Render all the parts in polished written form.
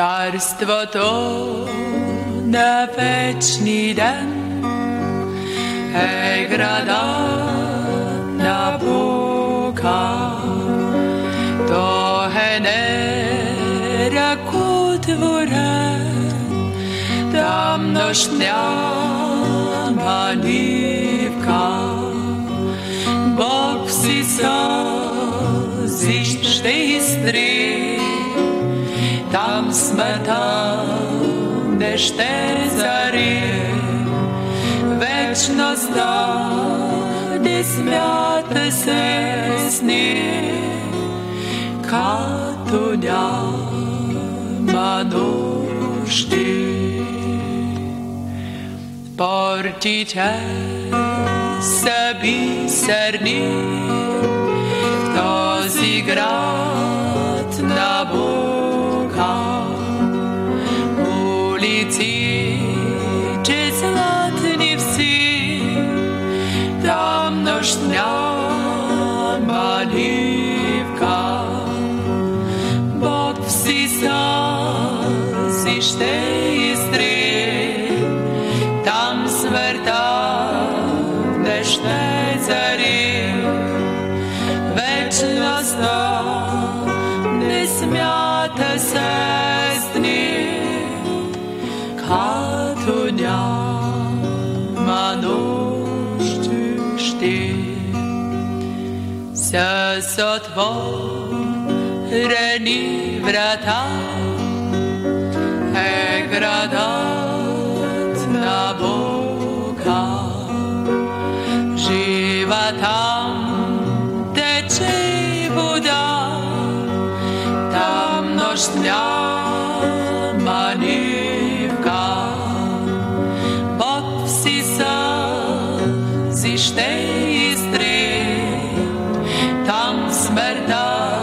Царството на вечни ден е града на Бога. То е неръкотворен, там нощ няма нивка. Бог си сълзи ще изтри, там смъртта не ще зарие. Вечността не смята се с ние, като няма нужди. Портите са бисерни в този град на Бога. Улиците златни вси, там нощ няма нивка. Бог си сълзи ще изтри, там смъртта не ще зари. Вечността не смята се с дни, като няма нужди. С отворени врата е градът на Бога. Жива там тече вода, там нощ няма нивка. Бог си сълзи ще изтри, там смъртта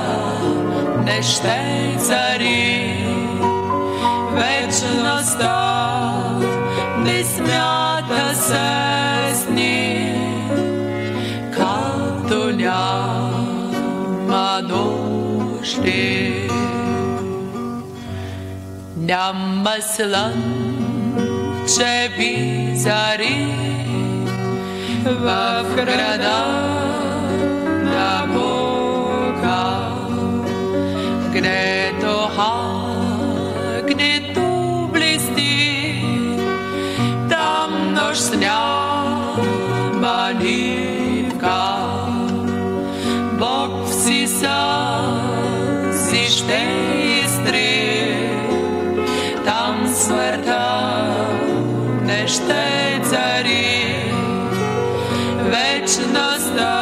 не ще зари. Вечността не смята се с ние, като няма нужди. Няма слънчеви зари в града на Бога, гдето огнето блести, там нощ няма нивка. Бог си сълзи ще изтри, там смъртта не ще цари. Вечността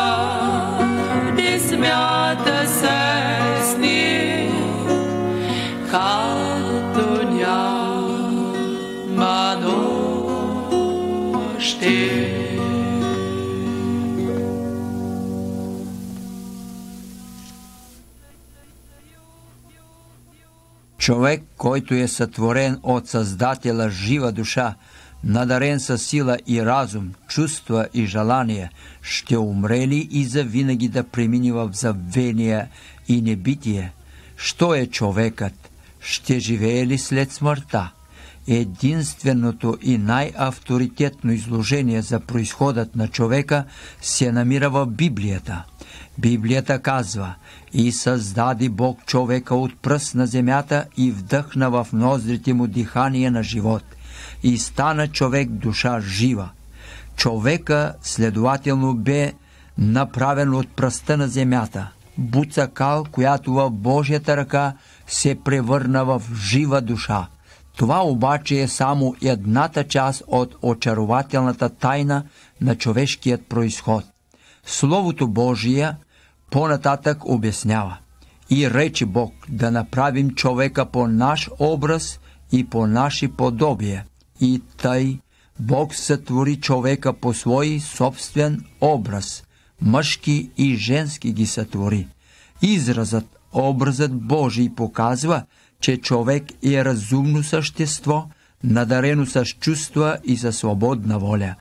не смята се с ние, като няма нужди. Човек, който е сътворен от Създателя жива душа, надарен със сила и разум, чувства и желания, ще умре ли и завинаги да премине в забвение и небитие? Що е човекът? Ще живее ли след смъртта? Единственото и най-авторитетно изложение за произходът на човека се намира в Библията. Библията казва: „И създаде Бог човека от пръст на земята и вдъхна в ноздрите му дихание на живот. И стана човек душа жива.“ Човека, следователно, бе направен от пръста на земята, буцакал, която в Божията ръка се превърна в жива душа. Това обаче е само едната част от очарователната тайна на човешкият произход. Словото Божие по-нататък обяснява: „И рече Бог да направим човека по наш образ и по наше подобие. И тъй Бог сътвори човека по свой собствен образ, мъжки и женски ги сътвори.“ Изразът образът Божий показва, че човек е разумно същество, надарено с чувства и със свободна воля.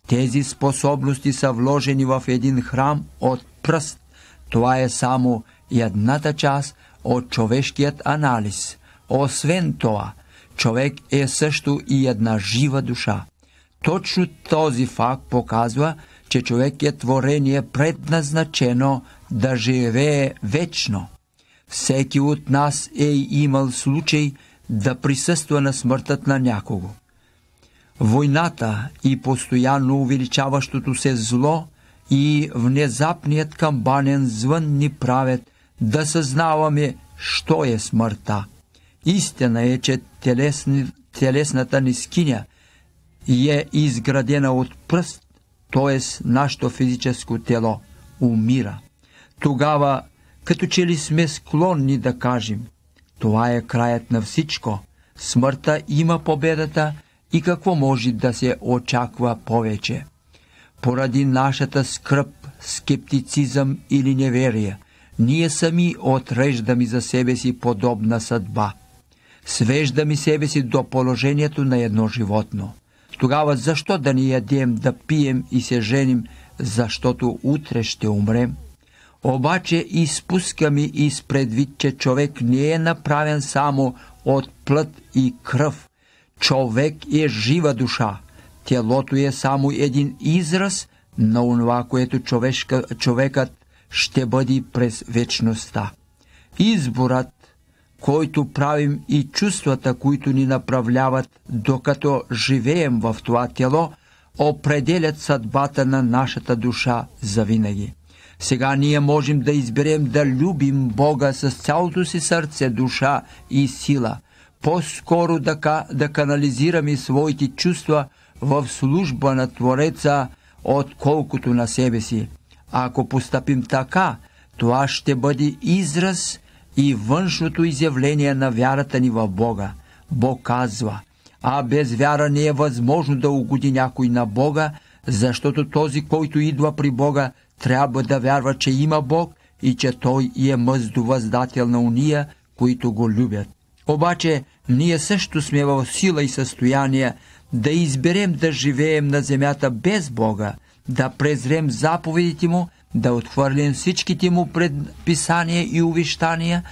Тези способности са вложени в един храм от пръст. Това е само едната част от човешкият анализ, Освен това, човек е също и една жива душа. Точно този факт показва, че човек е творение предназначено да живее вечно. Всеки от нас е имал случай да присъства на смъртът на някого. Войната и постоянно увеличаващото се зло и внезапният камбанен звън ни правят да съзнаваме, що е смъртта. Истина е, че телесната ни скиня е изградена от пръст, т.е. нашето физическо тело умира. Тогава, като че ли сме склонни да кажем: това е краят на всичко, смъртта има победата и какво може да се очаква повече. Поради нашата скръб, скептицизъм или неверие, ние сами отреждаме за себе си подобна съдба. Свеждаме себе си до положението на едно животно. Тогава защо да не ядем, да пием и се женим, защото утре ще умрем? Обаче изпускаме изпредвид, че човек не е направен само от плът и кръв. Човек е жива душа. Телото е само един израз на онова, което човекът ще бъде през вечността. Изборът, който правим, и чувствата, които ни направляват докато живеем в това тело, определят съдбата на нашата душа завинаги. Сега ние можем да изберем да любим Бога с цялото си сърце, душа и сила, по-скоро да канализираме своите чувства в служба на Твореца, отколкото на себе си. Ако постъпим така, това ще бъде израз и външното изявление на вярата ни в Бога. Бог казва: а без вяра не е възможно да угоди някой на Бога, защото този, който идва при Бога, трябва да вярва, че има Бог и че Той е мъздовъздател на уния, които го любят. Обаче ние също сме в сила и състояние да изберем да живеем на земята без Бога, да презрем заповедите Му, да отхвърлим всичките Му предписания и увещания